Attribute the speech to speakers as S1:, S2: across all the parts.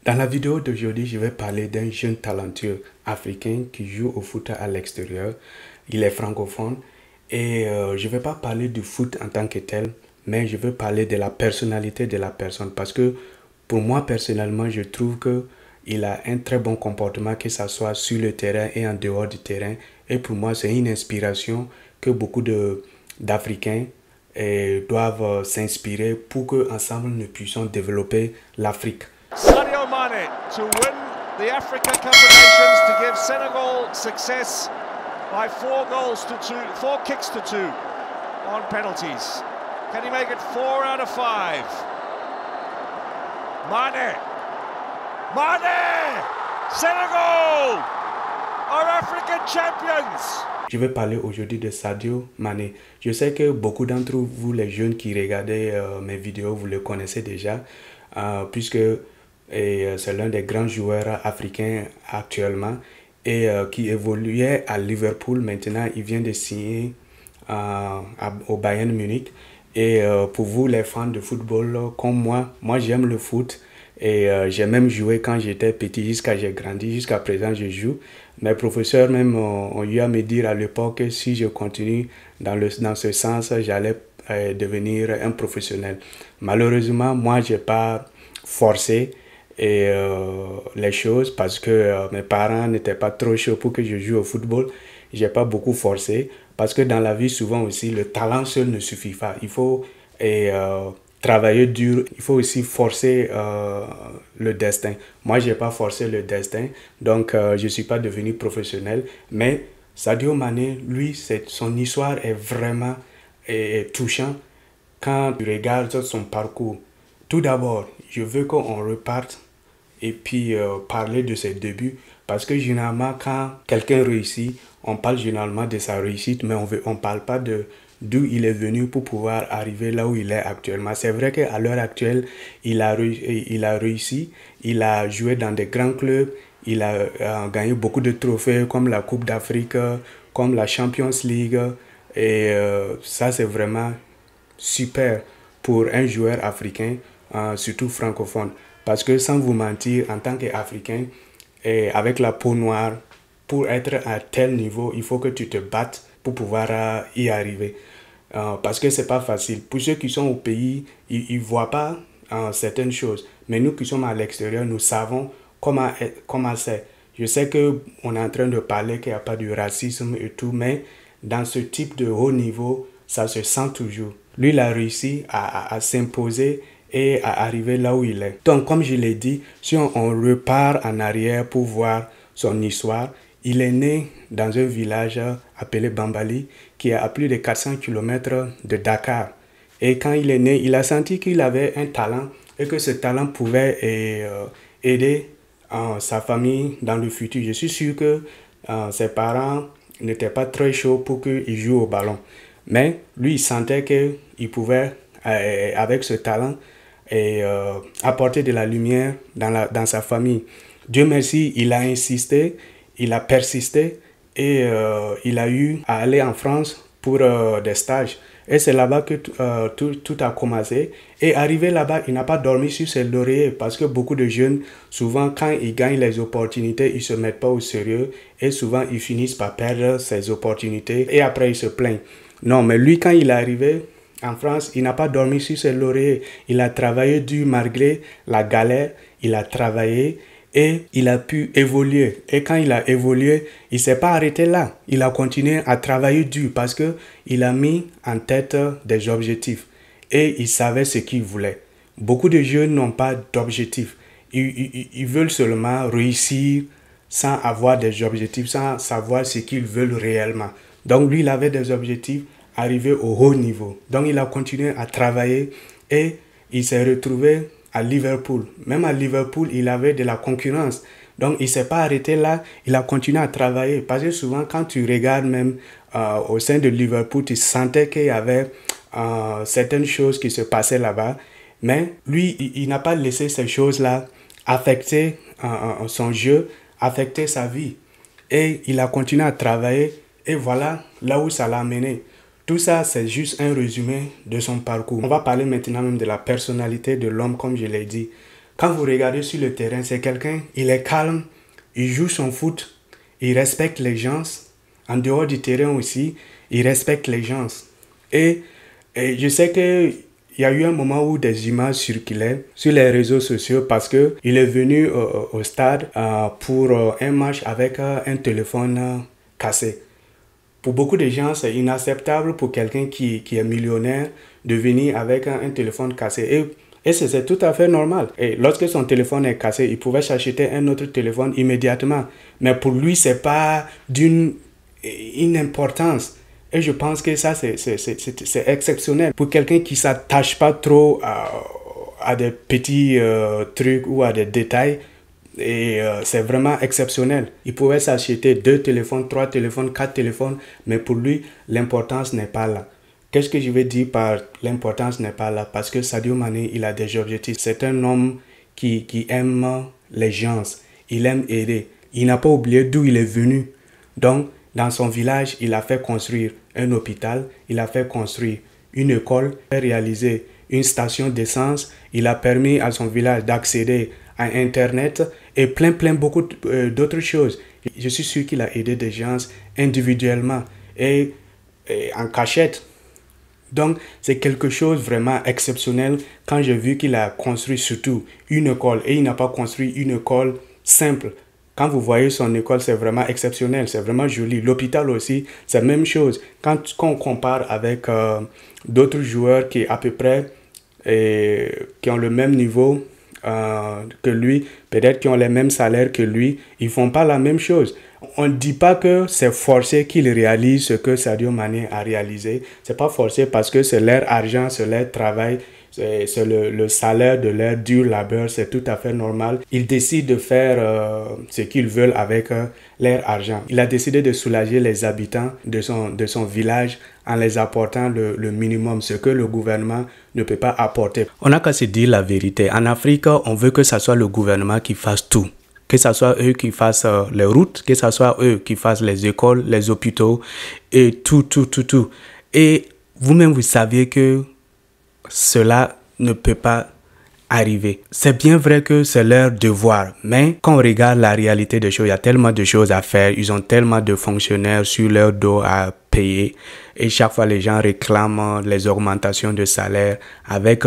S1: Dans la vidéo d'aujourd'hui, je vais parler d'un jeune talentueux africain qui joue au foot à l'extérieur. Il est francophone et je ne vais pas parler du foot en tant que tel, mais je veux parler de la personnalité de la personne parce que pour moi personnellement, je trouve qu'il a un très bon comportement, que ce soit sur le terrain et en dehors du terrain. Et pour moi, c'est une inspiration que beaucoup d'Africains doivent s'inspirer pour qu'ensemble nous puissions développer l'Afrique.
S2: Sadio Mane to win the Africa Cup of Nations to give Senegal success by 4 kicks to 2 on penalties. Can he make it 4 out of 5? Mane! Senegal are African champions!
S1: Je vais parler aujourd'hui de Sadio Mane. Je sais que beaucoup d'entre vous, les jeunes qui regardaient mes vidéos, vous le connaissez déjà, puisque c'est l'un des grands joueurs africains actuellement et qui évoluait à Liverpool. Maintenant, il vient de signer au Bayern Munich. Et pour vous, les fans de football comme moi j'aime le foot. Et j'ai même joué quand j'étais petit jusqu'à j'ai grandi. Jusqu'à présent, je joue. Mes professeurs même ont eu à me dire à l'époque que si je continue dans ce sens, j'allais devenir un professionnel. Malheureusement, moi, je n'ai pas forcé les choses parce que mes parents n'étaient pas trop chauds pour que je joue au football. Je n'ai pas beaucoup forcé parce que dans la vie, souvent aussi, le talent seul ne suffit pas. Il faut travailler dur, il faut aussi forcer le destin. Moi, je n'ai pas forcé le destin, donc je ne suis pas devenu professionnel. Mais Sadio Mane, lui, son histoire est vraiment touchante quand tu regardes son parcours. Tout d'abord, je veux qu'on reparte et puis parler de ses débuts. Parce que généralement, quand quelqu'un réussit, on parle généralement de sa réussite, mais on ne parle pas d'où il est venu pour pouvoir arriver là où il est actuellement. C'est vrai qu'à l'heure actuelle, il a réussi, il a joué dans des grands clubs, il a gagné beaucoup de trophées comme la Coupe d'Afrique, comme la Champions League. Et ça, c'est vraiment super pour un joueur africain, surtout francophone. Parce que sans vous mentir, en tant qu'Africain, avec la peau noire, pour être à tel niveau, il faut que tu te battes pour pouvoir y arriver. Parce que ce n'est pas facile. Pour ceux qui sont au pays, ils ne voient pas certaines choses. Mais nous qui sommes à l'extérieur, nous savons comment c'est. Je sais qu'on est en train de parler qu'il n'y a pas de racisme et tout, mais dans ce type de haut niveau, ça se sent toujours. Lui, il a réussi à s'imposer et à arriver là où il est. Donc, comme je l'ai dit, si on repart en arrière pour voir son histoire, il est né dans un village appelé Bambali, qui est à plus de 400 km de Dakar. Et quand il est né, il a senti qu'il avait un talent et que ce talent pouvait aider sa famille dans le futur. Je suis sûr que ses parents n'étaient pas très chauds pour qu'il joue au ballon. Mais lui, il sentait qu'il pouvait, avec ce talent, apporter de la lumière dans sa famille. Dieu merci, il a insisté, il a persisté et il a eu à aller en France pour des stages. Et c'est là-bas que tout a commencé. Et arrivé là-bas, il n'a pas dormi sur ses lauriers parce que beaucoup de jeunes, souvent quand ils gagnent les opportunités, ils ne se mettent pas au sérieux et souvent ils finissent par perdre ces opportunités et après ils se plaignent. Non, mais lui, quand il est arrivé en France, il n'a pas dormi sur ses lauriers. Il a travaillé dur malgré la galère. Il a travaillé et il a pu évoluer. Et quand il a évolué, il ne s'est pas arrêté là. Il a continué à travailler dur parce qu'il a mis en tête des objectifs. Et il savait ce qu'il voulait. Beaucoup de jeunes n'ont pas d'objectifs. Ils veulent seulement réussir sans avoir des objectifs, sans savoir ce qu'ils veulent réellement. Donc lui, il avait des objectifs, arriver au haut niveau. Donc il a continué à travailler et il s'est retrouvé à Liverpool. Même à Liverpool, il avait de la concurrence. Donc il ne s'est pas arrêté là, il a continué à travailler. Parce que souvent, quand tu regardes même au sein de Liverpool, tu sentais qu'il y avait certaines choses qui se passaient là-bas. Mais lui, il n'a pas laissé ces choses-là affecter son jeu, affecter sa vie. Et il a continué à travailler. Et voilà là où ça l'a amené. Tout ça, c'est juste un résumé de son parcours. On va parler maintenant même de la personnalité de l'homme, comme je l'ai dit. Quand vous regardez sur le terrain, c'est quelqu'un, il est calme, il joue son foot, il respecte les gens. En dehors du terrain aussi, il respecte les gens. Et je sais qu'il y a eu un moment où des images circulaient sur les réseaux sociaux parce qu'il est venu au stade pour un match avec un téléphone cassé. Pour beaucoup de gens, c'est inacceptable pour quelqu'un qui est millionnaire de venir avec un téléphone cassé. Et c'est tout à fait normal. Et lorsque son téléphone est cassé, il pouvait s'acheter un autre téléphone immédiatement. Mais pour lui, ce n'est pas d'une importance. Et je pense que ça, c'est exceptionnel. Pour quelqu'un qui ne s'attache pas trop à des petits trucs ou à des détails, et c'est vraiment exceptionnel. Il pouvait s'acheter 2 téléphones, 3 téléphones, 4 téléphones, mais pour lui, l'importance n'est pas là. Qu'est-ce que je veux dire par l'importance n'est pas là? Parce que Sadio Mané, il a des objectifs. C'est un homme qui aime les gens. Il aime aider. Il n'a pas oublié d'où il est venu. Donc, dans son village, il a fait construire un hôpital, il a fait construire une école, il a réalisé une station d'essence, il a permis à son village d'accéder à Internet et beaucoup d'autres choses. Je suis sûr qu'il a aidé des gens individuellement et en cachette. Donc, c'est quelque chose vraiment exceptionnel quand j'ai vu qu'il a construit surtout une école et il n'a pas construit une école simple. Quand vous voyez son école, c'est vraiment exceptionnel, c'est vraiment joli. L'hôpital aussi, c'est la même chose. Quand on compare avec d'autres joueurs qui à peu près qui ont le même niveau que lui, peut-être qui ont les mêmes salaires que lui, ils ne font pas la même chose. On ne dit pas que c'est forcé qu'ils réalisent ce que Sadio Mané a réalisé. Ce n'est pas forcé parce que c'est leur argent, c'est leur travail, c'est le salaire de leur dur labeur, c'est tout à fait normal. Ils décident de faire ce qu'ils veulent avec leur argent. Il a décidé de soulager les habitants de son village en les apportant le minimum, ce que le gouvernement ne peut pas apporter. On n'a qu'à se dire la vérité. En Afrique, on veut que ce soit le gouvernement qui fasse tout. Que ce soit eux qui fassent les routes, que ce soit eux qui fassent les écoles, les hôpitaux et tout. Et vous-même, vous saviez que cela ne peut pas arriver. C'est bien vrai que c'est leur devoir, mais quand on regarde la réalité des choses, il y a tellement de choses à faire, ils ont tellement de fonctionnaires sur leur dos à payer et chaque fois les gens réclament les augmentations de salaire avec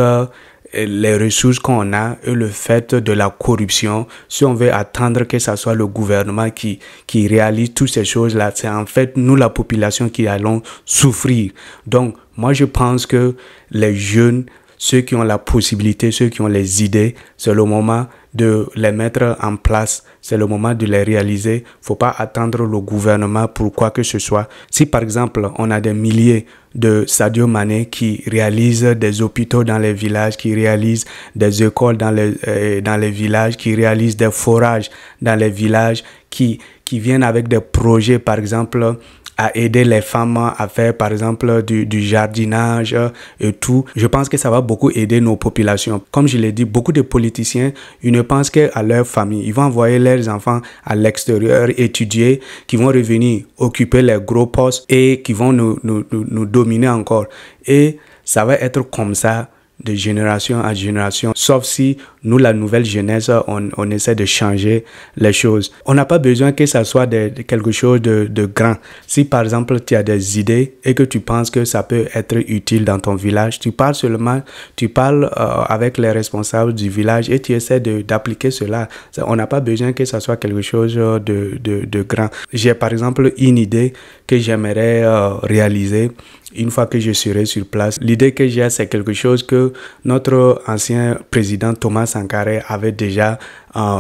S1: les ressources qu'on a et le fait de la corruption. Si on veut attendre que ce soit le gouvernement qui réalise toutes ces choses-là, c'est en fait nous, la population, qui allons souffrir. Donc, moi, je pense que les jeunes, ceux qui ont la possibilité, ceux qui ont les idées, c'est le moment de les mettre en place, c'est le moment de les réaliser. Il ne faut pas attendre le gouvernement pour quoi que ce soit. Si par exemple, on a des milliers de Sadio Mané qui réalisent des hôpitaux dans les villages, qui réalisent des écoles dans les villages, qui réalisent des forages dans les villages, qui viennent avec des projets, par exemple, à aider les femmes à faire par exemple du jardinage et tout. Je pense que ça va beaucoup aider nos populations. Comme je l'ai dit, beaucoup de politiciens, ils ne pensent qu'à leur famille. Ils vont envoyer leurs enfants à l'extérieur étudier, qui vont revenir occuper les gros postes et qui vont nous dominer encore. Et ça va être comme ça de génération en génération, sauf si nous, la nouvelle jeunesse, on essaie de changer les choses. On n'a pas besoin que ça soit quelque chose de grand. Si par exemple tu as des idées et que tu penses que ça peut être utile dans ton village, tu parles avec les responsables du village et tu essaies d'appliquer cela. On n'a pas besoin que ça soit quelque chose de grand. J'ai par exemple une idée que j'aimerais réaliser une fois que je serai sur place. L'idée que j'ai, c'est quelque chose que notre ancien président Thomas Sankara avait déjà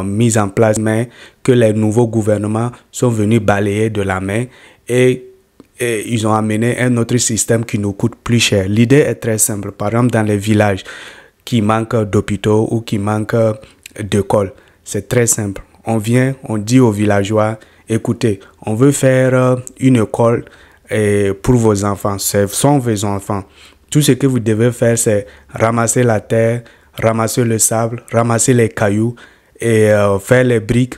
S1: mis en place, mais que les nouveaux gouvernements sont venus balayer de la main et ils ont amené un autre système qui nous coûte plus cher. L'idée est très simple. Par exemple, dans les villages qui manquent d'hôpitaux ou qui manquent d'écoles, c'est très simple. On vient, on dit aux villageois, écoutez, on veut faire une école pour vos enfants, ce sont vos enfants. Tout ce que vous devez faire, c'est ramasser la terre, ramasser le sable, ramasser les cailloux et faire les briques,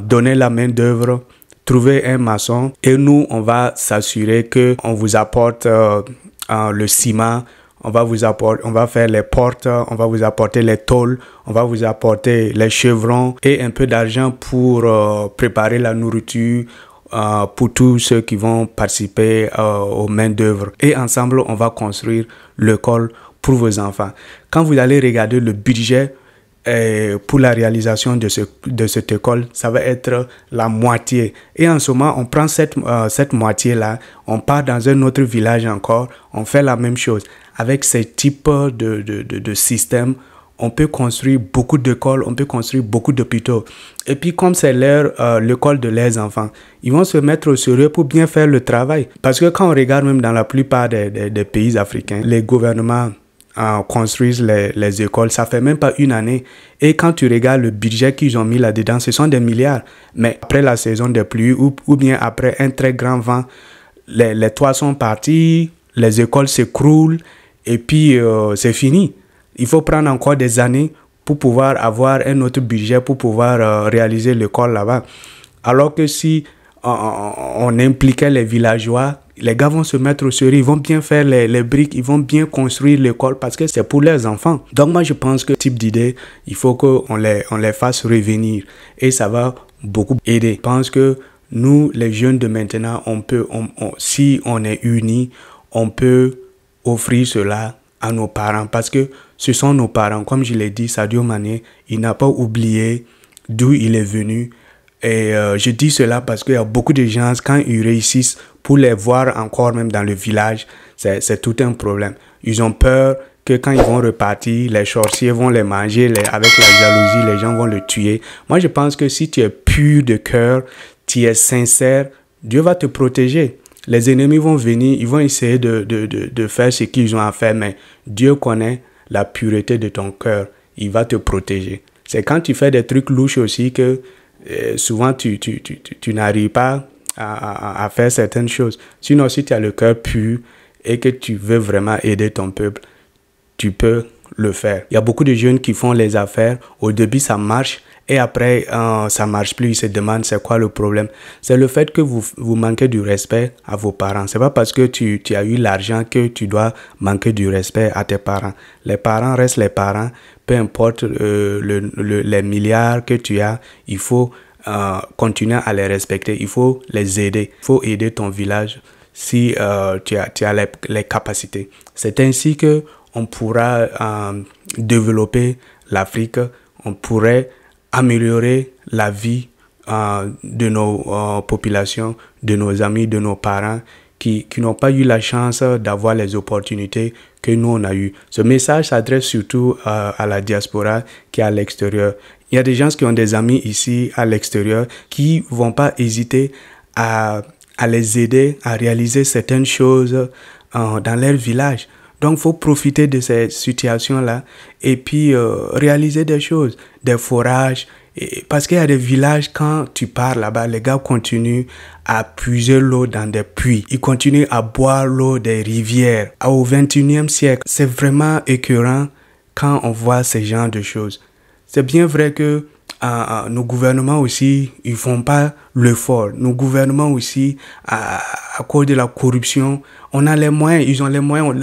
S1: donner la main d'œuvre, trouver un maçon et nous, on va s'assurer qu'on vous apporte le ciment, on va faire les portes, on va vous apporter les tôles, on va vous apporter les chevrons et un peu d'argent pour préparer la nourriture pour tous ceux qui vont participer aux mains d'œuvre. Et ensemble, on va construire l'école pour vos enfants. Quand vous allez regarder le budget pour la réalisation de cette école, ça va être la moitié. Et en ce moment, on prend cette moitié-là, on part dans un autre village encore, on fait la même chose. Avec ce type de système, on peut construire beaucoup d'écoles, on peut construire beaucoup d'hôpitaux. Et puis comme c'est l'école de leurs enfants, ils vont se mettre au sérieux pour bien faire le travail. Parce que quand on regarde même dans la plupart des pays africains, les gouvernements construisent les écoles, ça fait même pas une année. Et quand tu regardes le budget qu'ils ont mis là-dedans, ce sont des milliards. Mais après la saison des pluies ou bien après un très grand vent, les toits sont partis, les écoles s'écroulent et puis c'est fini. Il faut prendre encore des années pour pouvoir avoir un autre budget pour pouvoir réaliser l'école là-bas. Alors que si on impliquait les villageois, les gars vont se mettre au sérieux, ils vont bien faire les briques, ils vont bien construire l'école parce que c'est pour leurs enfants. Donc moi je pense que ce type d'idée, il faut qu'on les fasse revenir et ça va beaucoup aider. Je pense que nous, les jeunes de maintenant, si on est unis, on peut offrir cela à nos parents parce que ce sont nos parents. Comme je l'ai dit, Sadio Mané, il n'a pas oublié d'où il est venu. Et je dis cela parce qu'il y a beaucoup de gens, quand ils réussissent, pour les voir encore même dans le village, c'est tout un problème. Ils ont peur que quand ils vont repartir, les sorciers vont les manger, avec la jalousie, les gens vont le tuer. Moi, je pense que si tu es pur de cœur, tu es sincère, Dieu va te protéger. Les ennemis vont venir, ils vont essayer de faire ce qu'ils ont à faire, mais Dieu connaît la pureté de ton cœur. Il va te protéger. C'est quand tu fais des trucs louches aussi que souvent tu n'arrives pas à faire certaines choses. Sinon, si tu as le cœur pur et que tu veux vraiment aider ton peuple, tu peux le faire. Il y a beaucoup de jeunes qui font les affaires. Au début, ça marche. Et après, ça ne marche plus. Ils se demandent c'est quoi le problème. C'est le fait que vous manquez du respect à vos parents. Ce n'est pas parce que tu as eu l'argent que tu dois manquer du respect à tes parents. Les parents restent les parents. Peu importe les milliards que tu as, il faut continuer à les respecter. Il faut les aider. Il faut aider ton village si tu as les capacités. C'est ainsi qu'on pourra développer l'Afrique. On pourrait améliorer la vie de nos populations, de nos amis, de nos parents qui n'ont pas eu la chance d'avoir les opportunités que nous on a eues. Ce message s'adresse surtout à la diaspora qui est à l'extérieur. Il y a des gens qui ont des amis ici à l'extérieur qui ne vont pas hésiter à les aider à réaliser certaines choses dans leur village. Donc, il faut profiter de ces situations-là et puis réaliser des choses, des forages. Parce qu'il y a des villages, quand tu pars là-bas, les gars continuent à puiser l'eau dans des puits. Ils continuent à boire l'eau des rivières. Au XXIe siècle, c'est vraiment écœurant quand on voit ce genre de choses. C'est bien vrai que nos gouvernements aussi, ils ne font pas l'effort. Nos gouvernements aussi, à cause de la corruption, on a les moyens, ils ont les moyens.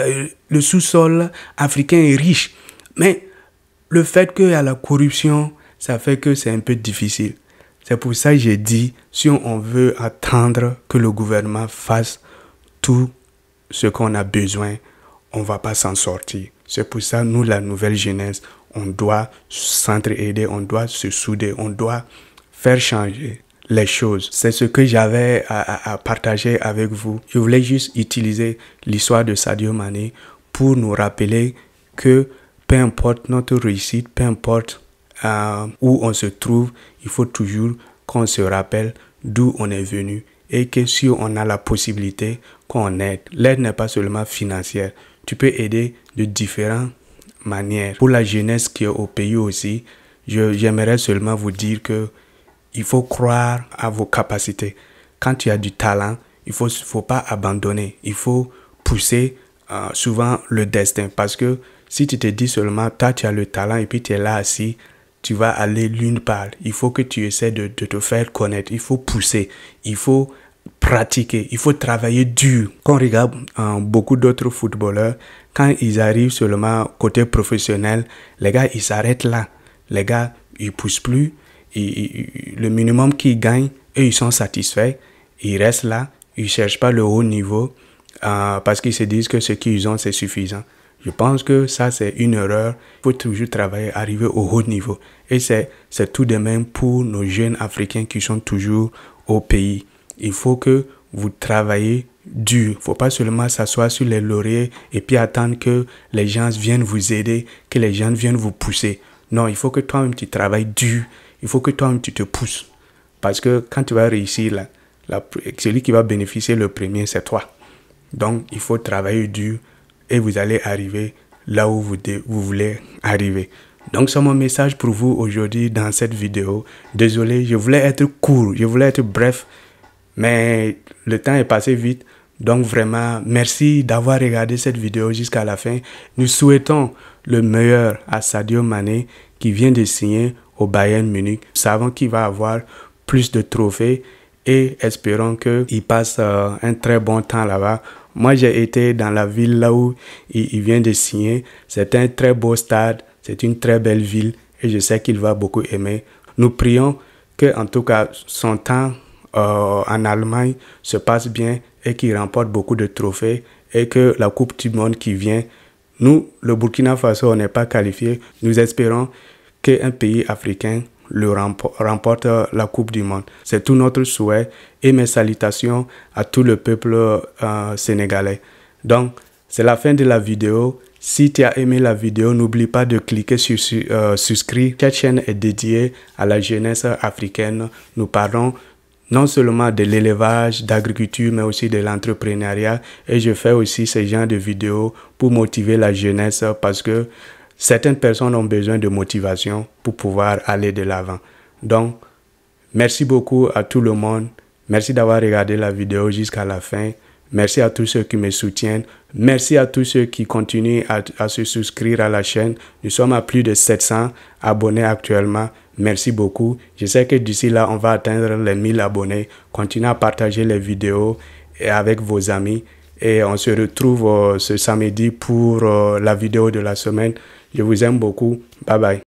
S1: Le sous-sol africain est riche. Mais le fait qu'il y a la corruption, ça fait que c'est un peu difficile. C'est pour ça que j'ai dit, si on veut attendre que le gouvernement fasse tout ce qu'on a besoin, on ne va pas s'en sortir. C'est pour ça, nous, la nouvelle jeunesse, on doit s'entraider, on doit se souder, on doit faire changer les choses. C'est ce que j'avais à partager avec vous. Je voulais juste utiliser l'histoire de Sadio Mané pour nous rappeler que peu importe notre réussite, peu importe où on se trouve, il faut toujours qu'on se rappelle d'où on est venu et que si on a la possibilité, qu'on aide. L'aide n'est pas seulement financière. Tu peux aider de différentes manières. Pour la jeunesse qui est au pays aussi, j'aimerais seulement vous dire que il faut croire à vos capacités. Quand tu as du talent, il faut pas abandonner. Il faut pousser souvent le destin. Parce que si tu te dis seulement, toi tu as le talent et puis tu es là assis, tu vas aller l'une part. Il faut que tu essaies de te faire connaître. Il faut pousser. Il faut pratiquer, il faut travailler dur. Quand on regarde beaucoup d'autres footballeurs, quand ils arrivent seulement côté professionnel, les gars, ils s'arrêtent là. Les gars, ils poussent plus. Le minimum qu'ils gagnent, eux, ils sont satisfaits. Ils restent là. Ils ne cherchent pas le haut niveau parce qu'ils se disent que ce qu'ils ont, c'est suffisant. Je pense que ça, c'est une erreur. Il faut toujours travailler, arriver au haut niveau. Et c'est tout de même pour nos jeunes Africains qui sont toujours au pays. Il faut que vous travaillez dur. Il ne faut pas seulement s'asseoir sur les lauriers et puis attendre que les gens viennent vous aider, que les gens viennent vous pousser. Non, il faut que toi-même tu travailles dur. Il faut que toi-même tu te pousses. Parce que quand tu vas réussir, celui qui va bénéficier le premier, c'est toi. Donc, il faut travailler dur et vous allez arriver là où vous voulez arriver. Donc, c'est mon message pour vous aujourd'hui dans cette vidéo. Désolé, je voulais être court, je voulais être bref, mais le temps est passé vite. Donc, vraiment, merci d'avoir regardé cette vidéo jusqu'à la fin. Nous souhaitons le meilleur à Sadio Mané qui vient de signer au Bayern Munich. Nous savons qu'il va avoir plus de trophées et espérons qu'il passe un très bon temps là-bas. Moi, j'ai été dans la ville là où il vient de signer. C'est un très beau stade, c'est une très belle ville et je sais qu'il va beaucoup aimer. Nous prions que, en tout cas, son temps en Allemagne se passe bien et qu'il remporte beaucoup de trophées et que la Coupe du Monde qui vient, nous, le Burkina Faso, on n'est pas qualifié. Nous espérons qu'un pays africain remporte la Coupe du Monde. C'est tout notre souhait et mes salutations à tout le peuple sénégalais. Donc, c'est la fin de la vidéo. Si tu as aimé la vidéo, n'oublie pas de cliquer sur souscrire. Cette chaîne est dédiée à la jeunesse africaine. Nous parlons non seulement de l'élevage, d'agriculture, mais aussi de l'entrepreneuriat. Et je fais aussi ce genre de vidéos pour motiver la jeunesse parce que certaines personnes ont besoin de motivation pour pouvoir aller de l'avant. Donc, merci beaucoup à tout le monde. Merci d'avoir regardé la vidéo jusqu'à la fin. Merci à tous ceux qui me soutiennent. Merci à tous ceux qui continuent à se souscrire à la chaîne. Nous sommes à plus de 700 abonnés actuellement. Merci beaucoup. Je sais que d'ici là, on va atteindre les 1000 abonnés. Continuez à partager les vidéos avec vos amis. Et on se retrouve ce samedi pour la vidéo de la semaine. Je vous aime beaucoup. Bye bye.